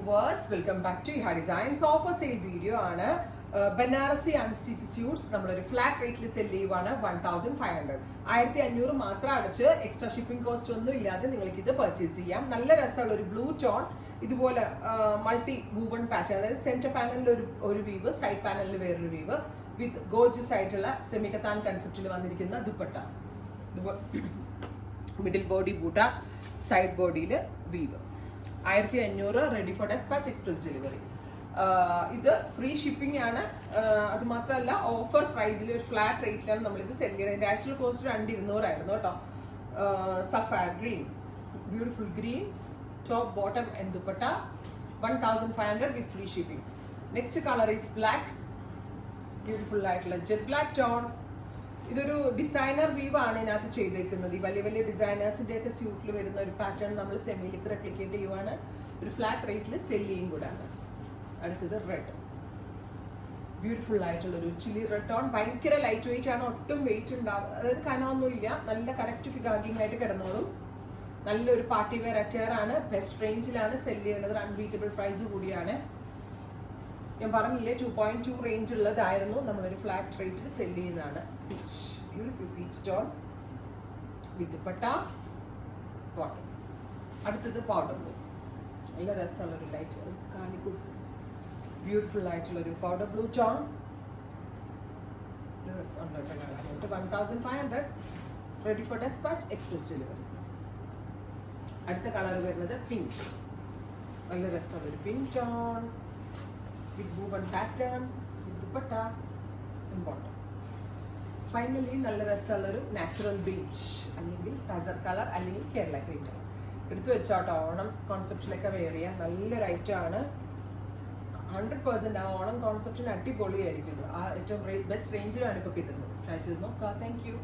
viewers, welcome back to Iha Designs. Offer sale video ആണ് Banarasi unstitch suites നമ്മളൊരു flat റേറ്റിൽ cell ചെയ്യുവാണ് 1500. 1500 മാത്രം അടച്ച് എക്സ്ട്രാ ഷിപ്പിംഗ് കോസ്റ്റ് ഒന്നും ഇല്ലാതെ നിങ്ങൾക്ക് ഇത് പർച്ചേസ് ചെയ്യാം. നല്ല രസമുള്ള ഒരു ബ്ലൂ ടോൺ ഇതുപോലെ മൾട്ടി വൂവൺ പാച്ച്, അതായത് സെന്റർ പാനലിൽ ഒരു വീവ്, സൈഡ് പാനലിൽ വേറൊരു വീവ് വിത്ത് ഗോർജസ് ആയിട്ടുള്ള സെമികത്താൻ കൺസെപ്റ്റിൽ വന്നിരിക്കുന്ന ദുപ്പട്ട, മിഡിൽ ബോഡി ബൂട്ട, സൈഡ് ബോഡിയിൽ weave. 1500 ready for despatch, express delivery. ഇത് ഫ്രീ ഷിപ്പിംഗ് ആണ്. അത് മാത്രമല്ല ഓഫർ പ്രൈസിൽ ഒരു ഫ്ലാറ്റ് റേറ്റിലാണ് നമ്മളിത് സെല് ചെയ്യുന്നത്. ഇതിന്റെ ആക്ച്വൽ കോസ്റ്റ് 2200 ആയിരുന്നു കേട്ടോ. Safar green, beautiful green top bottom and dupatta, 1500 with free shipping. Next colour is black, beautiful ആയിട്ടുള്ള ജെറ്റ് ബ്ലാക്ക് ടോൺ. ഇതൊരു ഡിസൈനർ വീവ് ആണ് ഇതിനകത്ത് ചെയ്തേക്കുന്നത്. ഈ വലിയ വലിയ ഡിസൈനേഴ്സിന്റെ ഒക്കെ സ്യൂട്ടിൽ വരുന്ന ഒരു പാറ്റേൺ നമ്മൾ സെമിയിലേക്ക് റെപ്ലിക്കേറ്റ് ചെയ്യുവാണ്. ഒരു ഫ്ലാറ്റ് റേറ്റിൽ സെല് ചെയ്യും കൂടാണ്. അടുത്തത് റെഡ്, ബ്യൂട്ടിഫുൾ ആയിട്ടുള്ള ഒരു ചില്ലി റെഡ് ടോൺ. ഭയങ്കര ലൈറ്റ് വെയിറ്റ് ആണ്, ഒട്ടും വെയിറ്റ് ഉണ്ടാവും, അതായത് കനമൊന്നുമില്ല. നല്ല കറക്റ്റ് ഫിഗാർഗിങ് ആയിട്ട് കിടന്നോളും. നല്ലൊരു പാർട്ടി വെയർ അറ്റയർ ആണ്. ബെസ്റ്റ് റേഞ്ചിലാണ് സെല് ചെയ്യുന്നത്. അൺബീറ്റബിൾ പ്രൈസ് കൂടിയാണ്. ഞാൻ പറഞ്ഞില്ലേ 2.2 റേഞ്ച് ഉള്ളതായിരുന്നു, നമ്മളൊരു ഫ്ലാറ്റ് റേറ്റിൽ സെല് ചെയ്യുന്നതാണ്. Peach, beautiful peach tone with dupatta bottom. അടുത്തത് പൗഡർ ബ്ലൂ, നല്ല രസമുള്ളൊരു ലൈറ്റ് കാലിക്കുട്ട്, ബ്യൂട്ടിഫുൾ ആയിട്ടുള്ളൊരു powder blue tone. 1500 ready for despatch, express delivery. അടുത്ത കളർ വരുന്നത് പിങ്ക്, നല്ല രസമുള്ളൊരു pink tone with woven pattern, with dupatta and bottom. Finally നല്ല രസമുള്ളൊരു നാച്ചുറൽ ബീച്ച്, അല്ലെങ്കിൽ ടസർ കളർ, അല്ലെങ്കിൽ കേരള ഗ്രീൻ കളർ. എടുത്തു വെച്ചോട്ടോ, ഓണം കോൺസെപ്റ്റിലൊക്കെ വെയർ ചെയ്യാൻ നല്ലൊരു ഐറ്റം ആണ്. 100% ആ ഓണം കോൺസെപ്റ്റിന് അടിപൊളിയായിരിക്കും. ആ ഏറ്റവും ബെസ്റ്റ് റേഞ്ചിലാണ് ഇപ്പോൾ കിട്ടുന്നത്. ട്രൈ ചെയ്ത് നോക്കാം. Thank you.